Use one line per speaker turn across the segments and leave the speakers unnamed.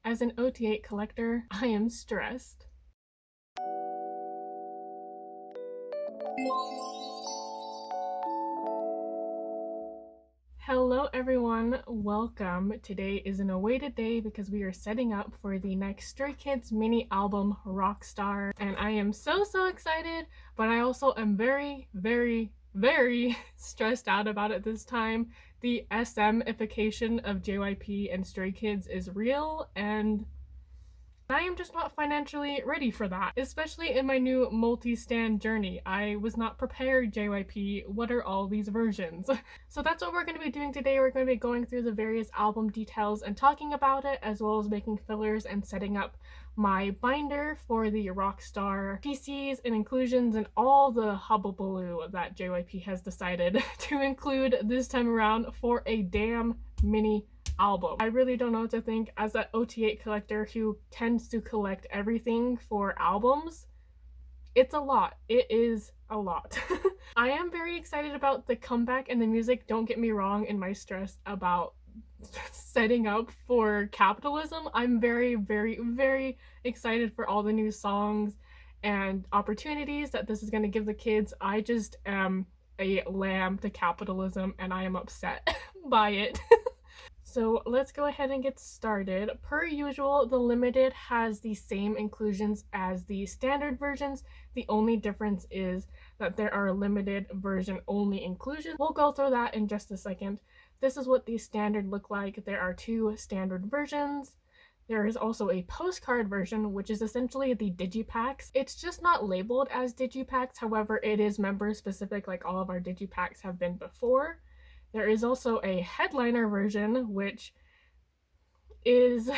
As an OT8 collector, I am stressed. Hello everyone, welcome. Today is an awaited day because we are setting up for the next Stray Kids mini album, Rockstar, and I am so excited, but I also am very stressed out about it this time. The SM-ification of JYP and Stray Kids is real, and I am just not financially ready for that, especially in my new multi-stan journey. I was not prepared, JYP. What are all these versions? So that's what we're going to be doing today. We're going to be going through the various album details and talking about it, as well as making fillers and setting up my binder for the Rockstar PCs and inclusions and all the hubbubaloo that JYP has decided to include this time around for a damn mini album. I really don't know what to think as an OT8 collector who tends to collect everything for albums. It's a lot. It is a lot. I am very excited about the comeback and the music, don't get me wrong, in my stress about setting up for capitalism. I'm very excited for all the new songs and opportunities that this is going to give the kids. I just am a lamb to capitalism and I am upset by it. So let's go ahead and get started. Per usual, the limited has the same inclusions as the standard versions. The only difference is that there are limited version only inclusions. We'll go through that in just a second. This is what the standard look like. There are two standard versions. There is also a postcard version, which is essentially the digipacks. It's just not labeled as digipacks, however, it is member specific like all of our digipacks have been before. There is also a headliner version, which is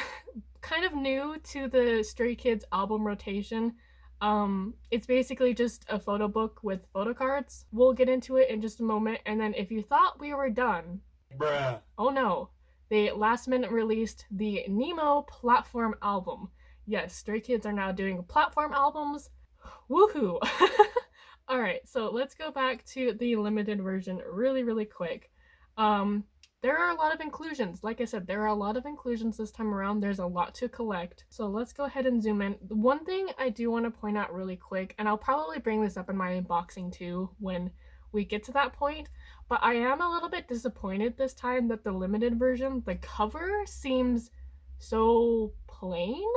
kind of new to the Stray Kids album rotation. It's basically just a photo book with photo cards. We'll get into it in just a moment, and then if you thought we were done, bruh. Oh no, they last minute released the Nemo platform album. Yes, Stray Kids are now doing platform albums. Woohoo! Alright, so let's go back to the limited version really quick. There are a lot of inclusions. Like I said, there are a lot of inclusions this time around. There's a lot to collect. So let's go ahead and zoom in. One thing I do want to point out really quick, and I'll probably bring this up in my unboxing too when we get to that point, but I am a little bit disappointed this time that the limited version, the cover seems so plain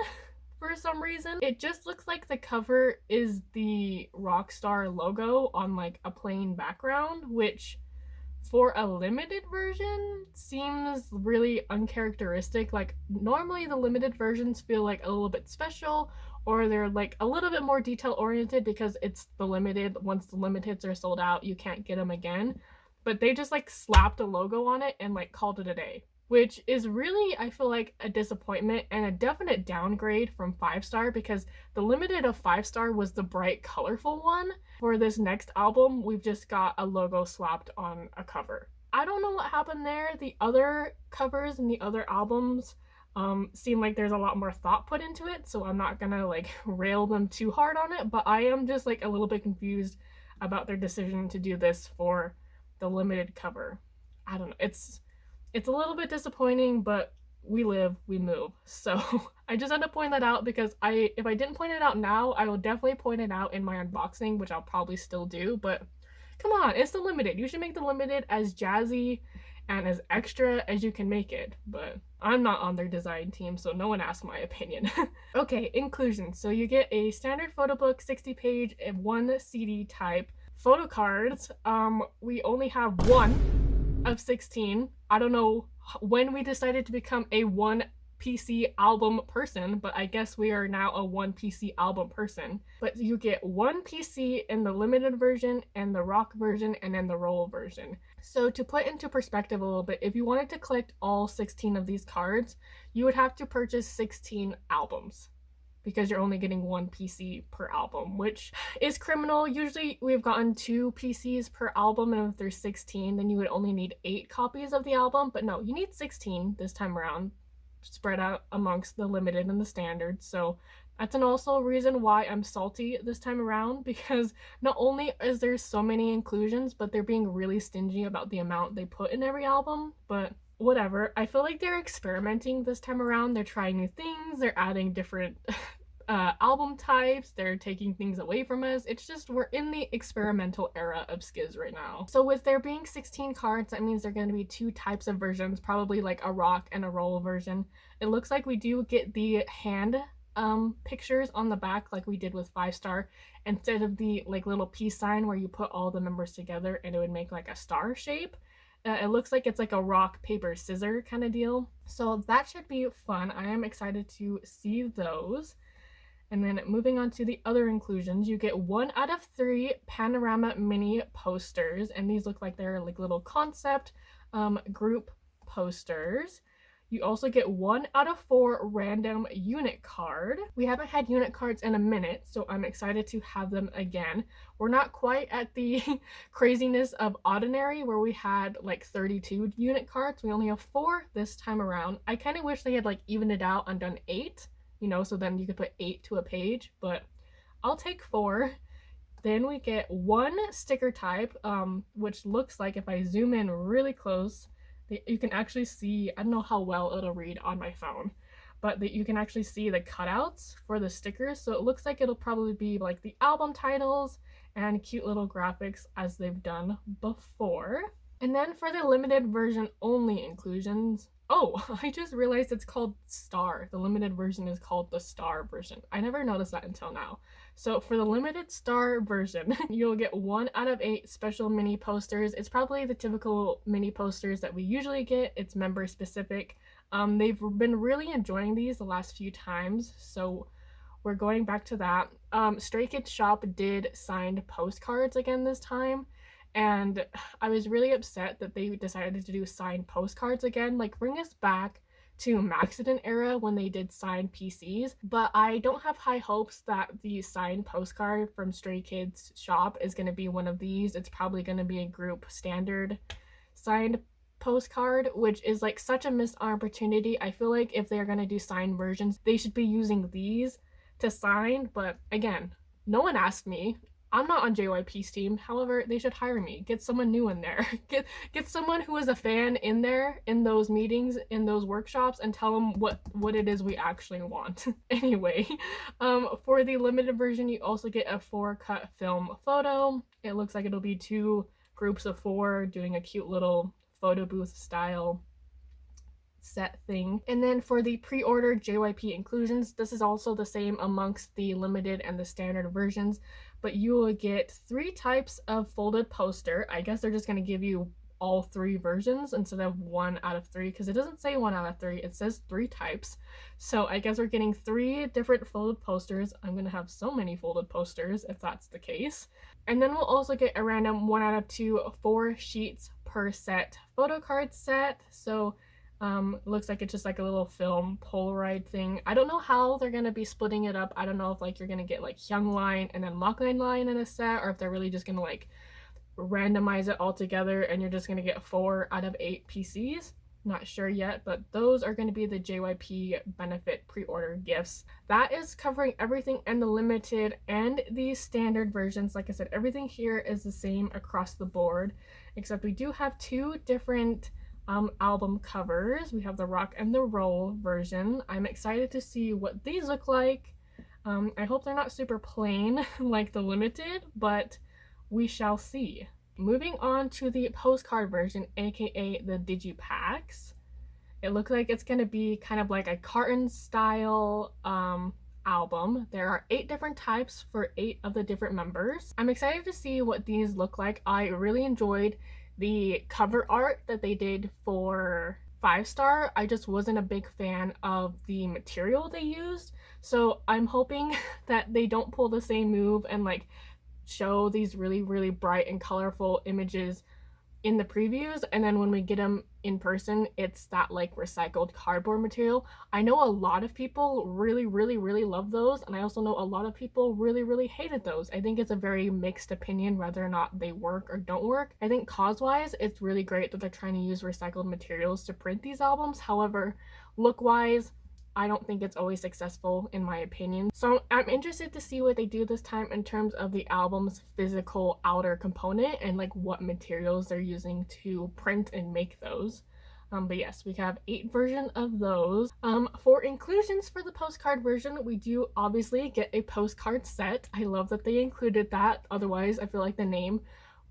for some reason. It just looks like the cover is the Rockstar logo on like a plain background, which for a limited version seems really uncharacteristic. Like normally the limited versions feel like a little bit special, or they're like a little bit more detail oriented because it's the limited. Once the limiteds are sold out, you can't get them again. But they just like slapped a logo on it and like called it a day, which is really, I feel like, a disappointment and a definite downgrade from 5-star, because the limited of 5-star was the bright, colorful one. For this next album, we've just got a logo slapped on a cover. I don't know what happened there. The other covers and the other albums seem like there's a lot more thought put into it, so I'm not gonna like rail them too hard on it, but I am just like a little bit confused about their decision to do this for the limited cover. I don't know. It's a little bit disappointing, but we live, we move. So I just had to point that out because if I didn't point it out now, I will definitely point it out in my unboxing, which I'll probably still do, but come on, it's the limited. You should make the limited as jazzy and as extra as you can make it, but I'm not on their design team, so no one asked my opinion. Okay, inclusion. So you get a standard photo book, 60-page, and 1 CD type. Photo cards, we only have 1 of 16. I don't know when we decided to become a 1 PC album person, but I guess we are now a 1 PC album person. But you get 1 PC in the limited version and the rock version and then the roll version. So to put into perspective a little bit, if you wanted to collect all 16 of these cards, you would have to purchase 16 albums, because you're only getting 1 PC per album, which is criminal. Usually we've gotten 2 PCs per album, and if there's 16, then you would only need 8 copies of the album, but no, you need 16 this time around, spread out amongst the limited and the standard. So that's also a reason why I'm salty this time around, because not only is there so many inclusions, but they're being really stingy about the amount they put in every album. But whatever. I feel like they're experimenting this time around. They're trying new things. They're adding different album types. They're taking things away from us. It's just, we're in the experimental era of Skiz right now. So with there being 16 cards, that means there are going to be 2 types of versions, probably like a rock and a roll version. It looks like we do get the hand pictures on the back like we did with 5 star, instead of the like little peace sign where you put all the members together and it would make like a star shape. It looks like it's like a rock, paper, scissor kind of deal. So that should be fun. I am excited to see those. And then moving on to the other inclusions, you get 1 out of 3 panorama mini posters, and these look like they're like little concept group posters. You also get 1 out of 4 random unit card. We haven't had unit cards in a minute, so I'm excited to have them again. We're not quite at the craziness of Ordinary, where we had like 32 unit cards. We only have 4 this time around. I kind of wish they had like evened it out and done 8, you know, so then you could put 8 to a page, but I'll take 4. Then we get 1 sticker type, which looks like, if I zoom in really close, you can actually see, I don't know how well it'll read on my phone, but you can actually see the cutouts for the stickers. So it looks like it'll probably be like the album titles and cute little graphics as they've done before. And then for the limited version only inclusions, oh, I just realized it's called Star. The limited version is called the Star version. I never noticed that until now. So for the limited Star version, you'll get 1 out of 8 special mini posters. It's probably the typical mini posters that we usually get. It's member specific. They've been really enjoying these the last few times, so we're going back to that. Stray Kids Shop did signed postcards again this time, and I was really upset that they decided to do signed postcards again. Like, bring us back to Maxident era when they did signed PCs, but I don't have high hopes that the signed postcard from Stray Kids Shop is going to be one of these. It's probably going to be a group standard signed postcard, which is like such a missed opportunity. I feel like if they're going to do signed versions, they should be using these to sign, but again, no one asked me. I'm not on JYP's team. However, they should hire me. Get someone new in there. Get someone who is a fan in there, in those meetings, in those workshops, and tell them what it is we actually want. Anyway, for the limited version, you also get a 4-cut film photo. It looks like it'll be 2 groups of 4 doing a cute little photo booth style set thing. And then for the pre-order JYP inclusions, this is also the same amongst the limited and the standard versions, but you will get 3 types of folded poster. I guess they're just going to give you all 3 versions instead of 1 out of 3, because it doesn't say 1 out of 3, it says 3 types. So I guess we're getting 3 different folded posters. I'm going to have so many folded posters if that's the case. And then we'll also get a random 1 out of 2 4 sheets per set photo card set. So looks like it's just like a little film Polaroid thing. I don't know how they're gonna be splitting it up. I don't know if like you're gonna get like Hyung line and then Lockline line in a set, or if they're really just gonna like randomize it all together and you're just gonna get 4 out of 8 PCs. Not sure yet, but those are going to be the JYP benefit pre-order gifts. That is covering everything in the limited and the standard versions. Like I said, everything here is the same across the board, except we do have 2 different album covers. We have the rock and the roll version. I'm excited to see what these look like. I hope they're not super plain like the limited, but we shall see. Moving on to the postcard version, aka the digipacks. It looks like it's going to be kind of like a carton style album. There are 8 different types for 8 of the different members. I'm excited to see what these look like. I really enjoyed the cover art that they did for 5 star. I just wasn't a big fan of the material they used, so I'm hoping that they don't pull the same move and like show these really bright and colorful images in the previews, and then when we get them in person, it's that like recycled cardboard material. I know a lot of people really love those, and I also know a lot of people really hated those. I think it's a very mixed opinion whether or not they work or don't work. I think cause-wise, it's really great that they're trying to use recycled materials to print these albums. However, look-wise, I don't think it's always successful in my opinion. So I'm interested to see what they do this time in terms of the album's physical outer component and like what materials they're using to print and make those. But yes, we have 8 versions of those. For inclusions for the postcard version, we do obviously get a postcard set. I love that they included that. Otherwise, I feel like the name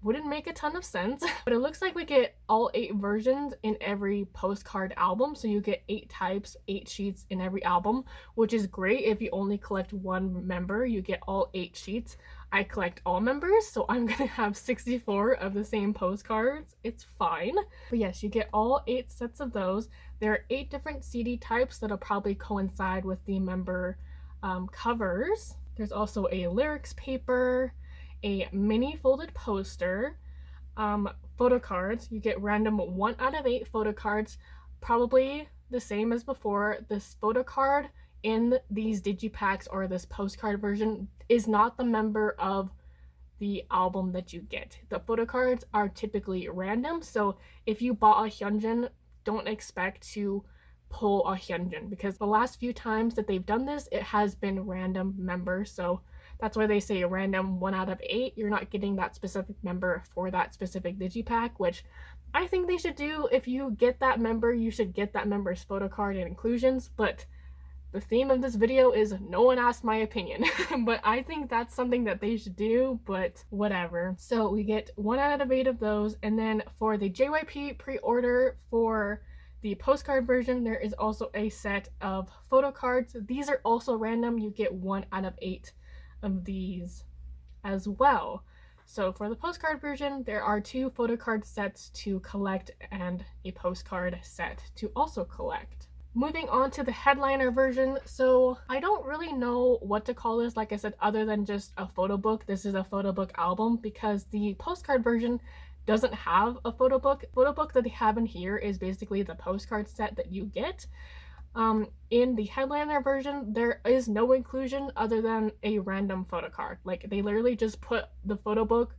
wouldn't make a ton of sense. But it looks like we get all 8 versions in every postcard album. So you get 8 types, 8 sheets in every album, which is great. If you only collect one member, you get all 8 sheets. I collect all members, so I'm gonna have 64 of the same postcards. It's fine. But yes, you get all 8 sets of those. There are 8 different CD types that'll probably coincide with the member covers. There's also a lyrics paper, a mini folded poster, photo cards. You get random 1 out of 8 photo cards, probably the same as before. This photo card in these digipacks or this postcard version is not the member of the album that you get. The photo cards are typically random, so if you bought a Hyunjin, don't expect to pull a Hyunjin, because the last few times that they've done this, it has been random members. So that's why they say a random 1 out of 8. You're not getting that specific member for that specific digipack, which I think they should do. If you get that member, you should get that member's photo card and inclusions. But the theme of this video is no one asked my opinion. But I think that's something that they should do, but whatever. So we get 1 out of 8 of those. And then for the JYP pre-order for the postcard version, there is also a set of photo cards. These are also random. You get 1 out of 8 of these as well. So for the postcard version, there are 2 photo card sets to collect and a postcard set to also collect. Moving on to the headliner version. So I don't really know what to call this, like I said, other than just a photo book. This is a photo book album because the postcard version doesn't have a photo book. Photo book that they have in here is basically the postcard set that you get. In the headliner version, there is no inclusion other than a random photo card. Like, they literally just put the photo book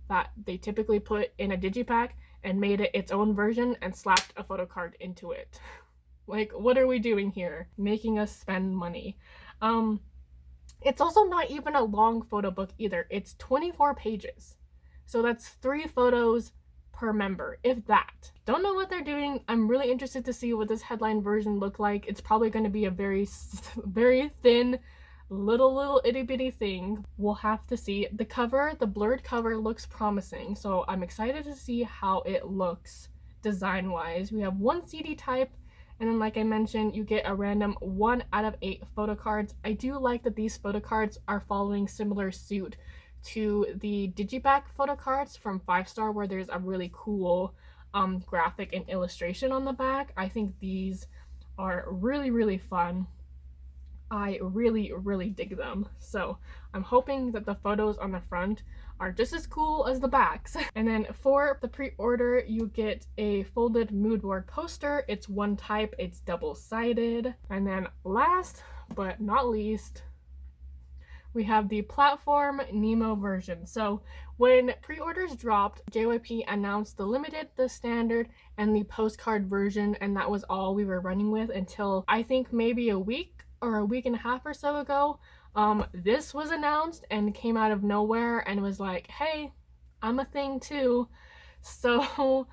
that they typically put in a digipack and made it its own version and slapped a photo card into it. Like, what are we doing here? Making us spend money. It's also not even a long photo book either. It's 24 pages. So that's 3 photos per member, if that. Don't know what they're doing. I'm really interested to see what this headline version look like. It's probably going to be a very thin, little itty bitty thing. We'll have to see. The cover, the blurred cover, looks promising. So I'm excited to see how it looks design wise. We have 1 CD type. And then, like I mentioned, you get a random 1 out of 8 photo cards. I do like that these photo cards are following similar suit to the digipack photo cards from 5-Star, where there's a really cool graphic and illustration on the back. I think these are really fun. I really dig them. So I'm hoping that the photos on the front are just as cool as the backs. And then for the pre-order, you get a folded mood board poster. It's 1 type, it's double-sided. And then last but not least, we have the platform Nemo version. So when pre-orders dropped, JYP announced the limited, the standard, and the postcard version, and that was all we were running with until I think maybe a week or a week and a half or so ago. This was announced and came out of nowhere and was like, hey, I'm a thing too. So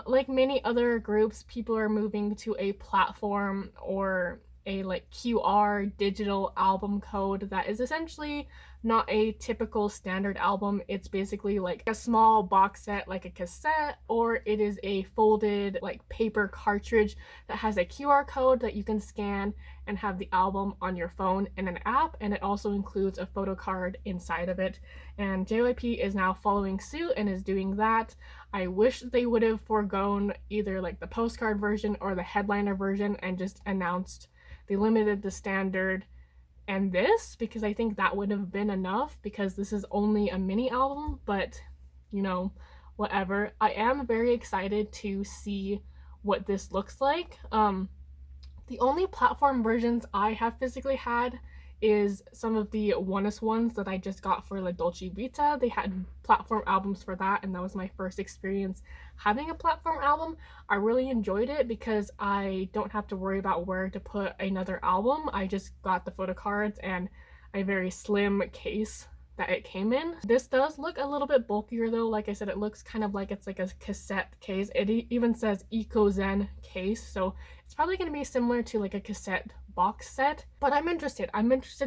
like many other groups, people are moving to a platform or a like QR digital album code that is essentially not a typical standard album. It's basically like a small box set, like a cassette, or it is a folded like paper cartridge that has a QR code that you can scan and have the album on your phone in an app, and it also includes a photo card inside of it. And JYP is now following suit and is doing that. I wish they would have foregone either like the postcard version or the headliner version and just announced the limited, the standard, and this, because I think that would have been enough, because this is only a mini album. But you know, whatever. I am very excited to see what this looks like. The only platform versions I have physically had is some of the Oneness ones that I just got for La Dolce Vita. They had platform albums for that, and that was my first experience having a platform album. I really enjoyed it because I don't have to worry about where to put another album. I just got the photo cards and a very slim case that it came in. This does look a little bit bulkier though. Like I said, it looks kind of like it's like a cassette case. It even says EcoZen case, so it's probably going to be similar to like a cassette box set. But I'm interested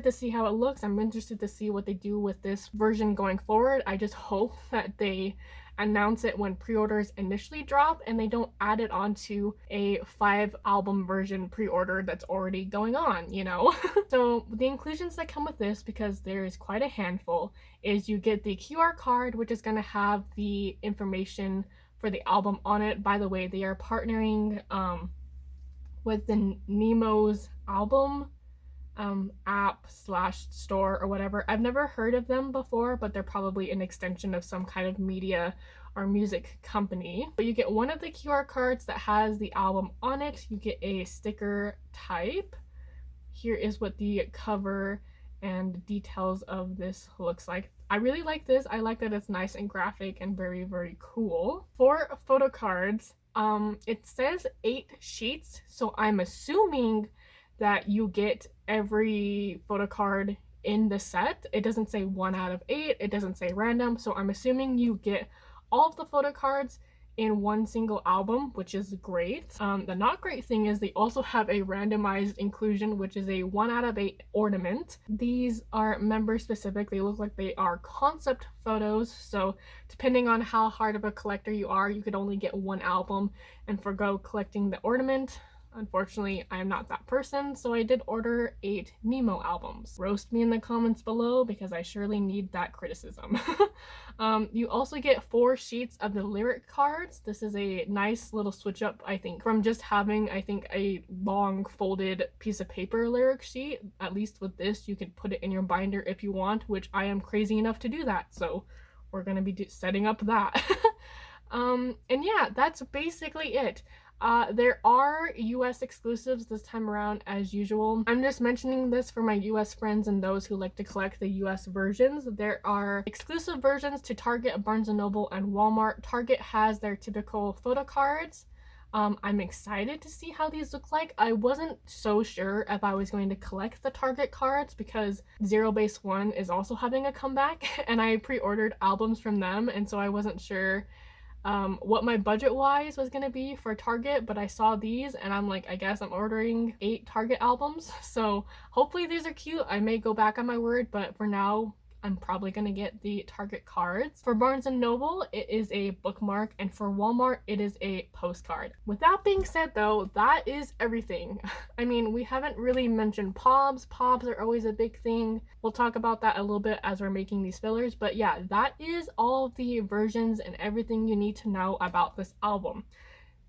to see how it looks. I'm interested to see what they do with this version going forward. I just hope that they announce it when pre-orders initially drop and they don't add it onto a 5-album version pre-order that's already going on, you know. So the inclusions that come with this, because there's quite a handful, is you get the QR card, which is going to have the information for the album on it. By the way, they are partnering with the Nemo's album app / store or whatever. I've never heard of them before, but they're probably an extension of some kind of media or music company. But you get one of the QR cards that has the album on it. You get a sticker type. Here is what the cover and details of this looks like. I really like this. I like that it's nice and graphic and very, very cool. For photo cards, it says 8 sheets, so I'm assuming that you get every photo card in the set. It doesn't say 1 out of 8, it doesn't say random, so I'm assuming you get all of the photo cards in one single album, which is great. The not great thing is they also have a randomized inclusion, which is a 1 out of 8 ornament. These are member specific. They look like they are concept photos, so depending on how hard of a collector you are, you could only get 1 album and forgo collecting the ornament. Unfortunately, I am not that person, so I did order 8 Nemo albums. Roast me in the comments below because I surely need that criticism. You also get 4 sheets of the lyric cards. This is a nice little switch up, I think, from just having, I think, a long folded piece of paper lyric sheet. At least with this, you can put it in your binder if you want, which I am crazy enough to do that, so we're gonna be setting up that. And yeah, that's basically it. There are US exclusives this time around as usual. I'm just mentioning this for my US friends and those who like to collect the US versions. There are exclusive versions to Target, Barnes & Noble, and Walmart. Target has their typical photo cards. I'm excited to see how these look like. I wasn't so sure if I was going to collect the Target cards because Zero Base One is also having a comeback and I pre-ordered albums from them, and so I wasn't sure what my budget wise was gonna be for Target, but I saw these and I'm like, I guess I'm ordering 8 Target albums, so hopefully these are cute. I may go back on my word, but for now I'm probably gonna get the Target cards. For Barnes & Noble, it is a bookmark, and for Walmart, it is a postcard. With that being said though, that is everything. I mean, we haven't really mentioned pobs. Pobs are always a big thing. We'll talk about that a little bit as we're making these fillers, but yeah, that is all of the versions and everything you need to know about this album.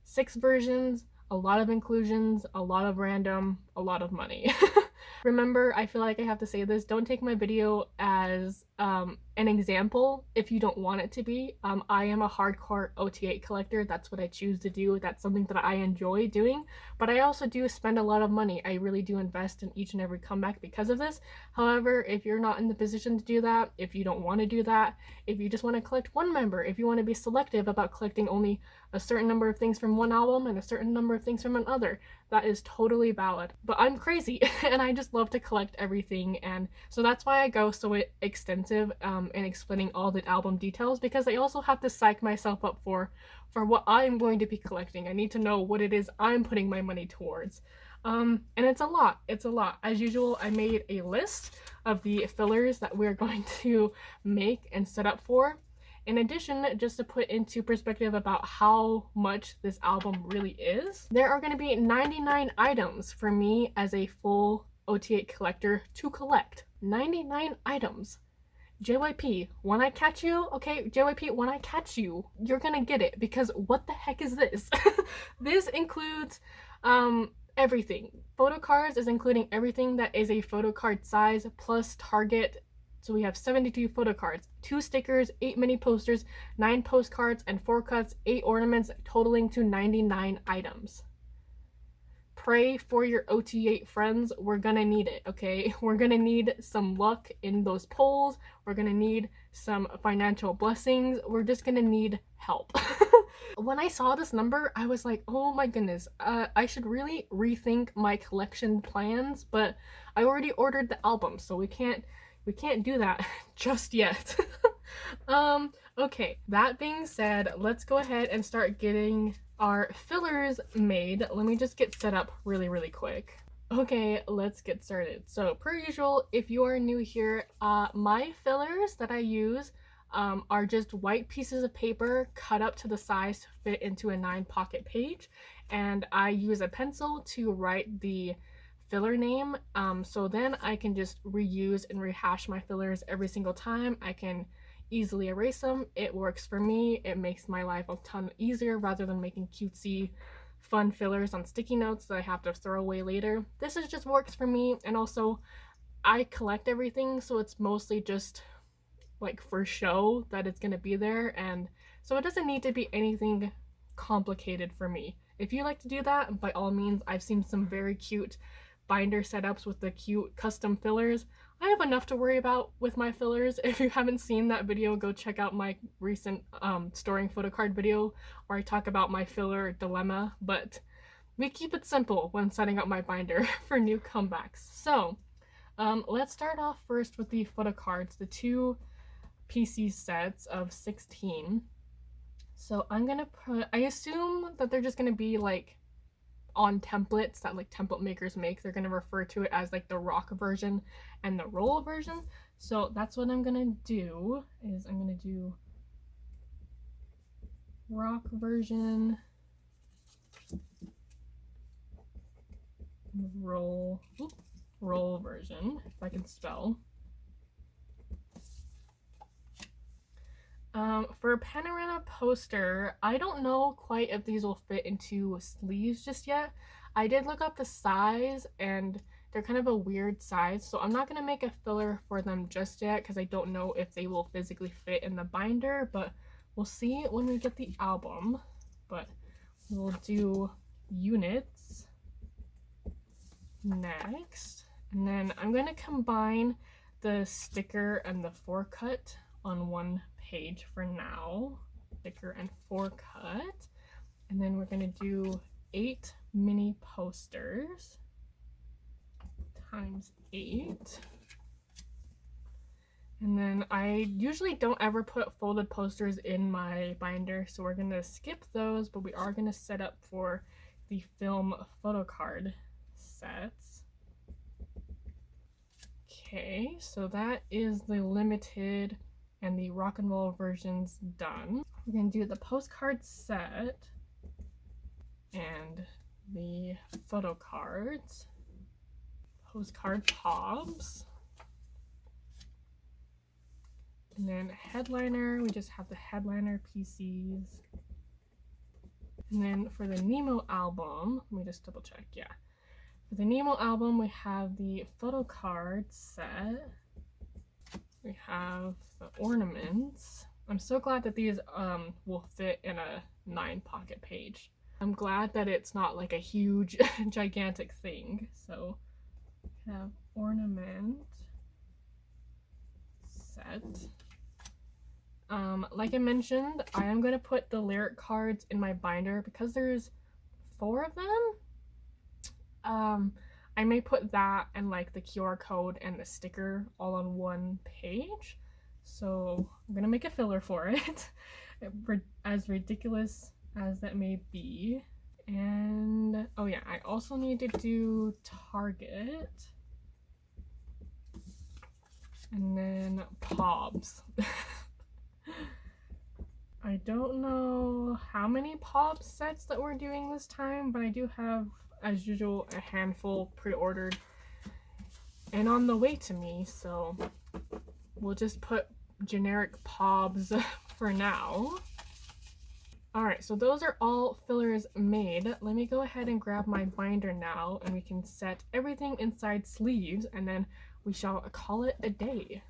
6 versions, a lot of inclusions, a lot of random, a lot of money. Remember, I feel like I have to say this, don't take my video as an example if you don't want it to be. I am a hardcore OTA collector. That's what I choose to do. That's something that I enjoy doing, but I also do spend a lot of money. I really do invest in each and every comeback because of this. However, if you're not in the position to do that, if you don't want to do that, if you just want to collect one member, if you want to be selective about collecting only a certain number of things from one album and a certain number of things from another, that is totally valid. But I'm crazy and I just love to collect everything, and so that's why I go so extensive in explaining all the album details, because I also have to psych myself up for what I'm going to be collecting. I need to know what it is I'm putting my money towards. And it's a lot. As usual, I made a list of the fillers that we're going to make and set up for. In addition, just to put into perspective about how much this album really is, there are going to be 99 items for me as a full OTA collector to collect. 99 items. JYP, when I catch you, okay, JYP, when I catch you, you're gonna get it, because what the heck is this? This includes everything. Photo cards is including everything that is a photo card size plus Target. So we have 72 photo cards, 2 stickers, 8 mini posters, 9 postcards, and 4 cuts, 8 ornaments, totaling to 99 items. Pray for your OTA friends. We're gonna need it, okay? We're gonna need some luck in those polls. We're gonna need some financial blessings. We're just gonna need help. When I saw this number, I was like, oh my goodness, I should really rethink my collection plans, but I already ordered the album, so we can't we can't do that just yet. Okay, that being said, let's go ahead and start getting our fillers made. Let me just get set up really quick. Okay, let's get started. So per usual, if you are new here, my fillers that I use are just white pieces of paper cut up to the size to fit into a 9-pocket page, and I use a pencil to write the filler name, so then I can just reuse and rehash my fillers every single time. I can easily erase them. It works for me. It makes my life a ton easier rather than making cutesy fun fillers on sticky notes that I have to throw away later. This is just works for me, and also I collect everything, so it's mostly just like for show that it's gonna be there, and so it doesn't need to be anything complicated for me. If you like to do that, by all means. I've seen some very cute binder setups with the cute custom fillers. I have enough to worry about with my fillers. If you haven't seen that video, go check out my recent storing photocard video where I talk about my filler dilemma, but we keep it simple when setting up my binder for new comebacks. So let's start off first with the photocards, the 2 PC sets of 16. So I'm gonna put, I assume that they're just gonna be like on templates that like template makers make. They're going to refer to it as like the rock version and the roll version. So that's what I'm going to do, is I'm going to do rock version, roll version, if I can spell. For a panorama poster, I don't know quite if these will fit into sleeves just yet. I did look up the size and they're kind of a weird size, so I'm not going to make a filler for them just yet because I don't know if they will physically fit in the binder, but we'll see when we get the album. But we'll do units next, and then I'm going to combine the sticker and the forecut on one page for now. Sticker and forecut, and then we're going to do 8 mini posters times 8. And then I usually don't ever put folded posters in my binder, so we're going to skip those, but we are going to set up for the film photocard sets. Okay, so that is the limited and the rock and roll versions done. We're going to do the postcard set and the photo cards, postcard pobs, and then headliner, we just have the headliner PCs. And then for the Nemo album, let me just double check, yeah. For the Nemo album, we have the photo card set. We have the ornaments. I'm so glad that these will fit in a 9-pocket page. I'm glad that it's not like a huge, gigantic thing. So we have ornament set. Like I mentioned, I am going to put the lyric cards in my binder because there's 4 of them. I may put that and like the QR code and the sticker all on one page. So I'm gonna make a filler for it, as ridiculous as that may be. And oh yeah, I also need to do Target. And then pobs. I don't know how many pob sets that we're doing this time, but I do have, as usual, a handful pre-ordered and on the way to me, so we'll just put generic pobs for now. Alright, so those are all fillers made. Let me go ahead and grab my binder now, and we can set everything inside sleeves, and then we shall call it a day.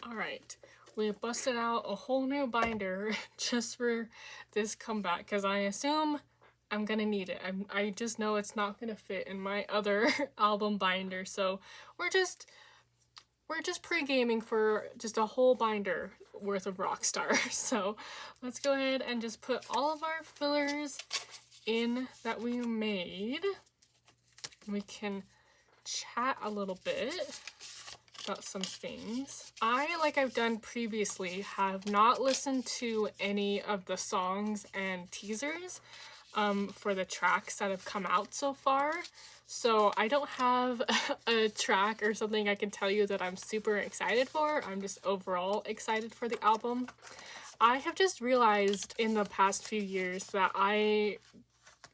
Alright, we busted out a whole new binder just for this comeback, because I assume I'm gonna need it. I just know it's not gonna fit in my other album binder, so we're just pre-gaming for just a whole binder worth of Rockstar. So let's go ahead and just put all of our fillers in that we made. We can chat a little bit about some things. Like I've done previously, have not listened to any of the songs and teasers for the tracks that have come out so far. So I don't have a track or something I can tell you that I'm super excited for. I'm just overall excited for the album. I have just realized in the past few years that I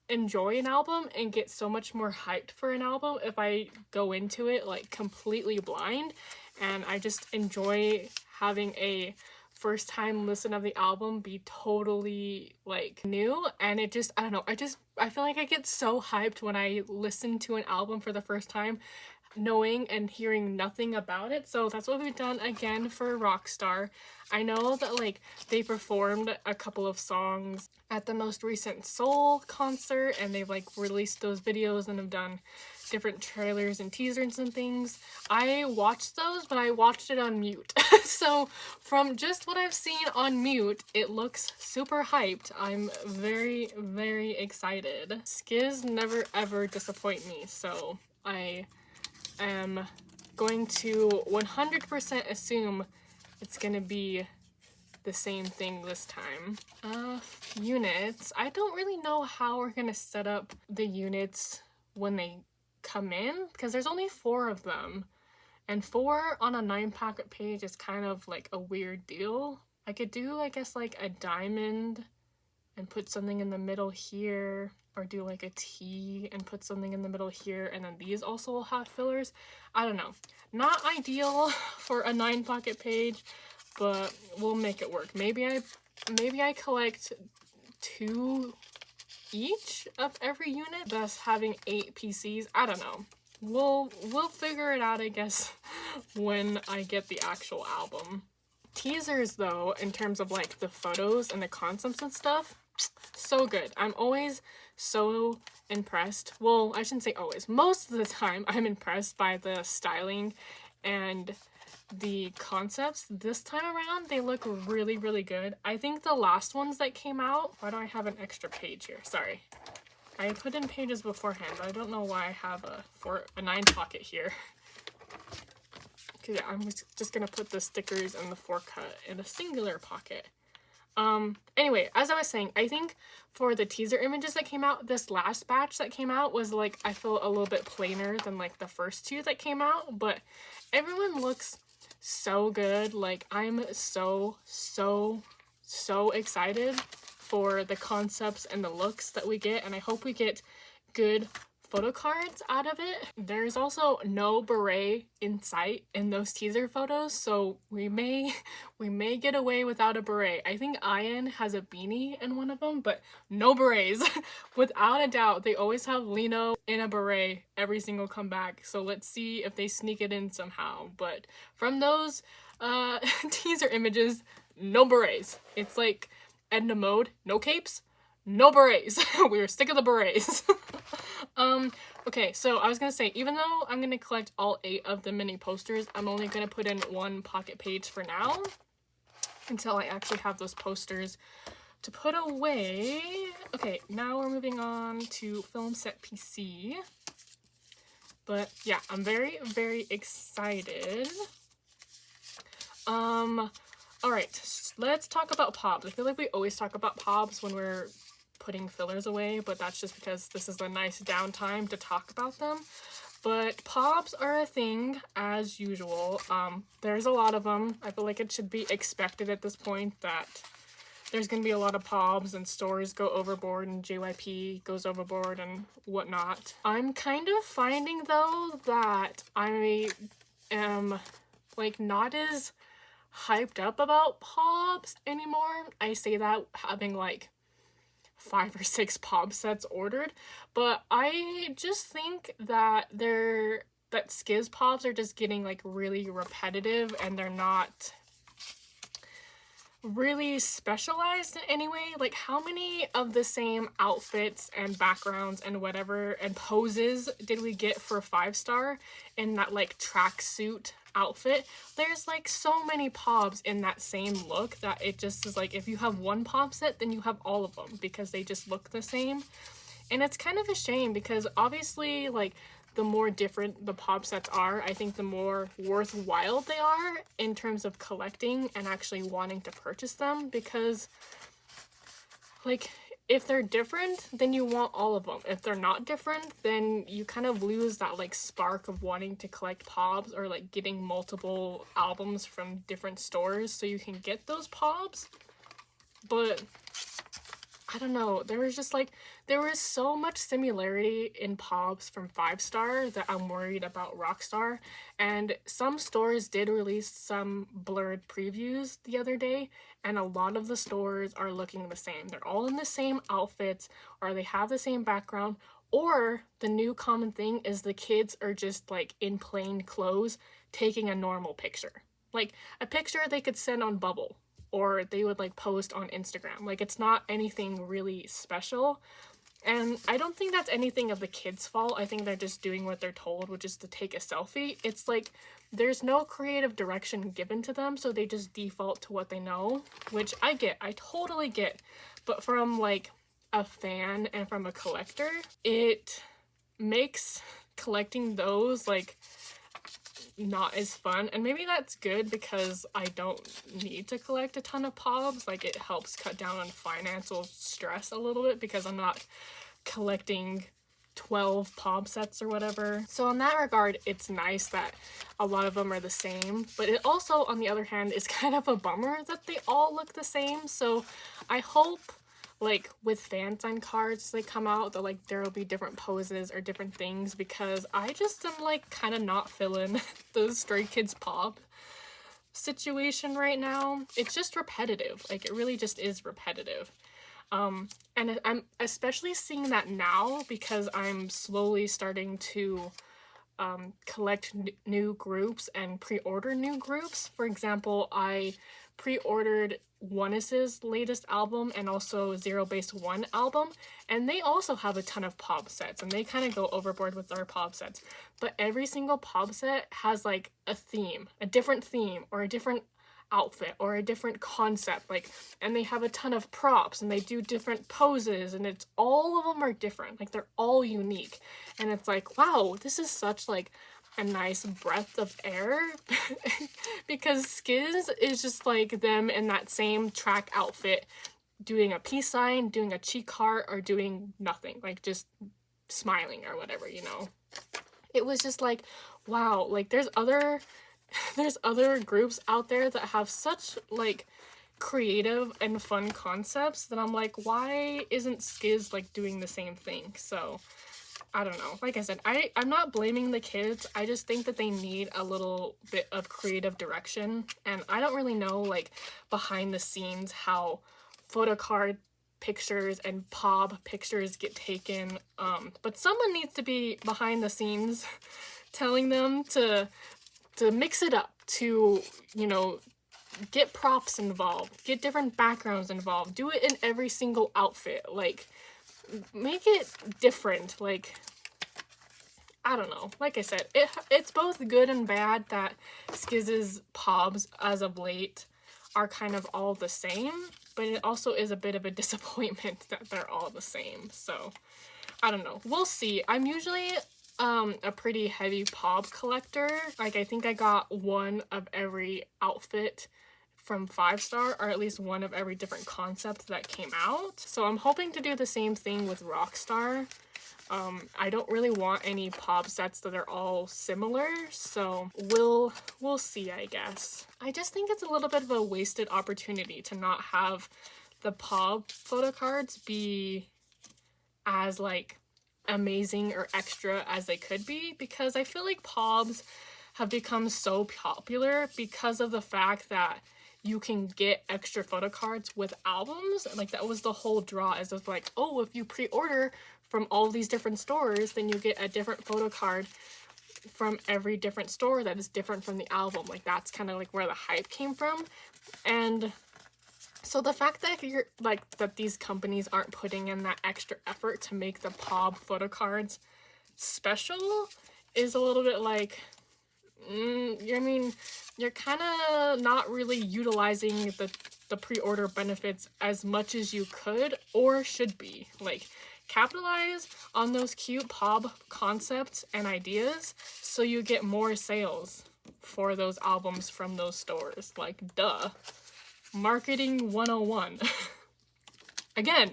enjoy an album and get so much more hyped for an album if I go into it like completely blind, and I just enjoy having a first time listen of the album be totally like new. And it just, I don't know, I feel like I get so hyped when I listen to an album for the first time, knowing and hearing nothing about it. So that's what we've done again for Rockstar. I know that like they performed a couple of songs at the most recent Seoul concert, and they've like released those videos and have done different trailers and teasers and things. I watched those, but I watched it on mute. So from just what I've seen on mute, it looks super hyped. I'm very, very excited. Skiz never ever disappoint me, so I am going to 100% assume it's gonna be the same thing this time. Units. I don't really know how we're gonna set up the units when they come in, because there's only 4 of them, and 4 on a 9-packet page is kind of like a weird deal. I could do, I guess, like a diamond and put something in the middle here, or do like a T and put something in the middle here, and then these also will have fillers. I don't know. Not ideal for a 9-pocket page, but we'll make it work. Maybe I collect 2 each of every unit, thus having 8 PCs. I don't know. We'll figure it out, I guess, when I get the actual album. Teasers though, in terms of like the photos and the concepts and stuff, so good. I'm always so impressed. Well, I shouldn't say always. Most of the time I'm impressed by the styling and the concepts. This time around they look really, really good. I think the last ones that came out, why do I have an extra page here? Sorry. I put in pages beforehand, but I don't know why I have a 9-pocket here. Okay, I'm just gonna put the stickers and the 4-cut in a singular pocket. Anyway, as I was saying, I think for the teaser images that came out, this last batch that came out was like, I feel a little bit plainer than like the first 2 that came out, but everyone looks so good. Like, I'm so excited for the concepts and the looks that we get, and I hope we get good photo cards out of it. There's also no beret in sight in those teaser photos, so we may get away without a beret. I think Ian has a beanie in one of them, but no berets. Without a doubt, they always have Lino in a beret every single comeback, so let's see if they sneak it in somehow. But from those teaser images, no berets. It's like Edna mode, no capes, no berets. We were sick of the berets. Okay, so I was gonna say, even though I'm gonna collect all 8 of the mini posters, I'm only gonna put in 1 pocket page for now, until I actually have those posters to put away. Okay, now we're moving on to film set PC. But yeah, I'm very, very excited. Alright, let's talk about pobs. I feel like we always talk about pobs when we're putting fillers away, but that's just because this is a nice downtime to talk about them. But pobs are a thing, as usual. There's a lot of them. I feel like it should be expected at this point that there's gonna be a lot of pobs, and stores go overboard, and JYP goes overboard, and whatnot. I'm kind of finding, though, that I am, like, not as hyped up about pobs anymore. I say that having, like, 5 or 6 pob sets ordered, but I just think that Skiz pobs are just getting like really repetitive, and they're not really specialized in any way. Like, how many of the same outfits and backgrounds and whatever and poses did we get for 5-star in that like tracksuit outfit? There's like so many pobs in that same look that it just is like, if you have 1 pob set, then you have all of them, because they just look the same. And it's kind of a shame, because obviously like the more different the pop sets are, I think the more worthwhile they are in terms of collecting and actually wanting to purchase them, because like if they're different, then you want all of them. If they're not different, then you kind of lose that like spark of wanting to collect pobs, or like getting multiple albums from different stores so you can get those pobs. But I don't know, there was so much similarity in pobs from 5-star that I'm worried about Rockstar. And some stores did release some blurred previews the other day, and a lot of the stores are looking the same. They're all in the same outfits, or they have the same background, or the new common thing is the kids are just like in plain clothes taking a normal picture. Like a picture they could send on Bubble, or they would like post on Instagram. Like it's not anything really special. And I don't think that's anything of the kids' fault. I think they're just doing what they're told, which is to take a selfie. It's like there's no creative direction given to them, so they just default to what they know, which I get. I totally get. But from like a fan and from a collector, it makes collecting those like not as fun. And maybe that's good because I don't need to collect a ton of pobs. Like it helps cut down on financial stress a little bit because I'm not collecting 12 pob sets or whatever. So in that regard, it's nice that a lot of them are the same, but it also, on the other hand, is kind of a bummer that they all look the same. So I hope like with fan sign cards they come out that like there will be different poses or different things, because I just am like kind of not feeling the Stray Kids pop situation right now. It's just repetitive. Like it really just is repetitive. And I'm especially seeing that now because I'm slowly starting to collect new groups and pre-order new groups. For example, I pre-ordered Oneus's latest album and also Zero Base One album, and they also have a ton of pop sets, and they kind of go overboard with our pop sets. But every single pop set has like a theme, a different theme, or a different outfit, or a different concept, like, and they have a ton of props, and they do different poses, and it's all of them are different, like they're all unique. And it's like, wow, this is such like a nice breath of air because Skiz is just like them in that same track outfit, doing a peace sign, doing a cheek heart, or doing nothing, like just smiling or whatever, you know. It was just like, wow, like there's other groups out there that have such like creative and fun concepts that I'm like, why isn't Skiz like doing the same thing? So I don't know. Like I said, I'm not blaming the kids. I just think that they need a little bit of creative direction. And I don't really know, like, behind the scenes how photocard pictures and pob pictures get taken. But someone needs to be behind the scenes telling them to mix it up, to, you know, get props involved, get different backgrounds involved, do it in every single outfit, like, make it different. Like, I don't know. Like I said, it's both good and bad that Skiz's pobs as of late are kind of all the same, but it also is a bit of a disappointment that they're all the same. So I don't know. We'll see. I'm usually a pretty heavy pob collector. Like I think I got one of every outfit from 5-star, or at least one of every different concept that came out. So I'm hoping to do the same thing with Rockstar. I don't really want any pob sets that are all similar, so we'll see, I guess. I just think it's a little bit of a wasted opportunity to not have the pob photo cards be as like amazing or extra as they could be, because I feel like pobs have become so popular because of the fact that you can get extra photo cards with albums. Like that was the whole draw, is of like, oh, if you pre-order from all these different stores, then you get a different photo card from every different store that is different from the album. Like that's kind of like where the hype came from. And so the fact that you're like that these companies aren't putting in that extra effort to make the pob photo cards special is a little bit like, I mean, you're kind of not really utilizing the pre-order benefits as much as you could or should be. Like, capitalize on those cute pob concepts and ideas so you get more sales for those albums from those stores. Like, duh. Marketing 101. Again,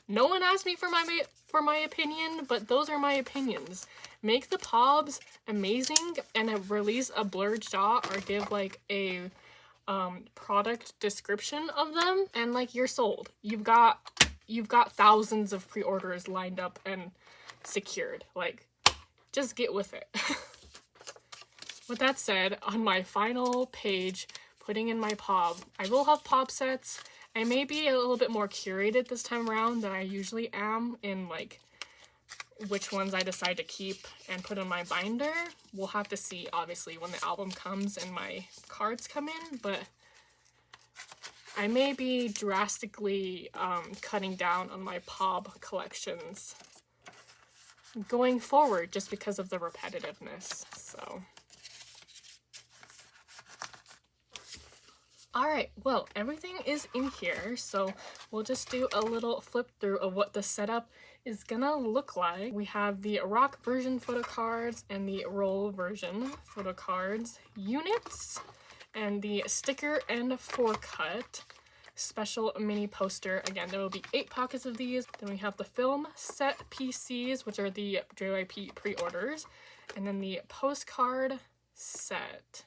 no one asked me for my opinion, but those are my opinions. Make the pobs amazing and release a blurred shot or give like a product description of them, and like, you're sold. You've got thousands of pre-orders lined up and secured. Like, just get with it. With that said, on my final page, putting in my pob, I will have pob sets. I may be a little bit more curated this time around than I usually am in like which ones I decide to keep and put in my binder. We'll have to see, obviously, when the album comes and my cards come in, but I may be drastically cutting down on my pob collections going forward just because of the repetitiveness, so. Alright, well, everything is in here, so we'll just do a little flip through of what the setup is gonna look like. We have the rock version photo cards and the roll version photo cards units, and the sticker and 4-cut special mini poster. Again, there will be 8 pockets of these. Then we have the film set PCs, which are the JYP pre-orders, and then the postcard set.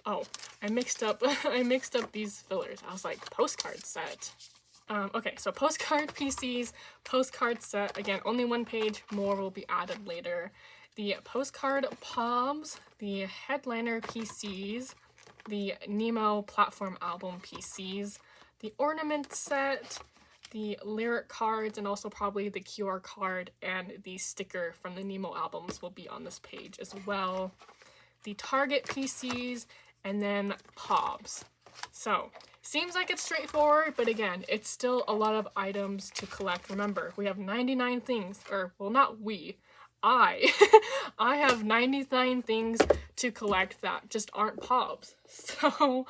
Oh, I mixed up these fillers. I was like, postcard set. Okay, so postcard PCs, postcard set. Again, only 1 page, more will be added later. The postcard pobs, the headliner PCs, the Nemo platform album PCs, the ornament set, the lyric cards, and also probably the QR card and the sticker from the Nemo albums will be on this page as well. The Target PCs, and then pobs. So, seems like it's straightforward, but again, it's still a lot of items to collect. Remember, we have 99 things, or, well, not we, I have 99 things to collect that just aren't pobs. So,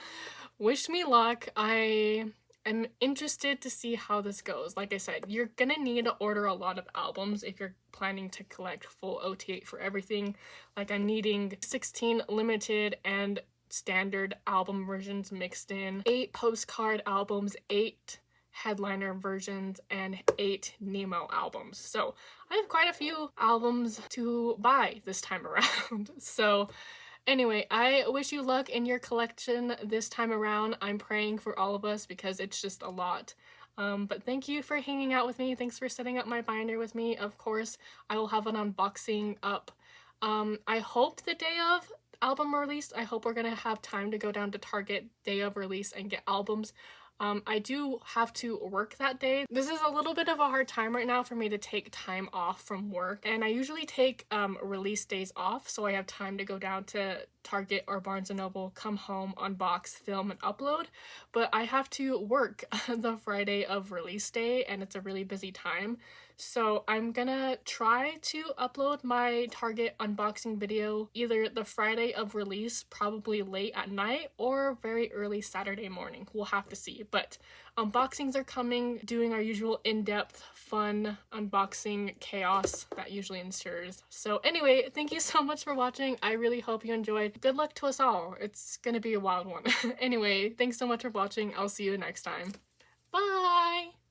wish me luck. I am interested to see how this goes. Like I said, you're gonna need to order a lot of albums if you're planning to collect full OT8 for everything. Like, I'm needing 16 limited and standard album versions mixed in, 8 postcard albums, 8 headliner versions, and 8 Nemo albums. So I have quite a few albums to buy this time around. So anyway, I wish you luck in your collection this time around. I'm praying for all of us because it's just a lot. But thank you for hanging out with me. Thanks for setting up my binder with me. Of course, I will have an unboxing up. I hope the day of album release. I hope we're gonna have time to go down to Target day of release and get albums. I do have to work that day. This is a little bit of a hard time right now for me to take time off from work, and I usually take release days off so I have time to go down to Target or Barnes & Noble, come home, unbox, film, and upload, but I have to work the Friday of release day and it's a really busy time. So I'm gonna try to upload my Target unboxing video either the Friday of release, probably late at night, or very early Saturday morning. We'll have to see. But unboxings are coming, doing our usual in-depth, fun unboxing chaos that usually ensures. So anyway, thank you so much for watching. I really hope you enjoyed. Good luck to us all. It's gonna be a wild one. Anyway, thanks so much for watching. I'll see you next time. Bye!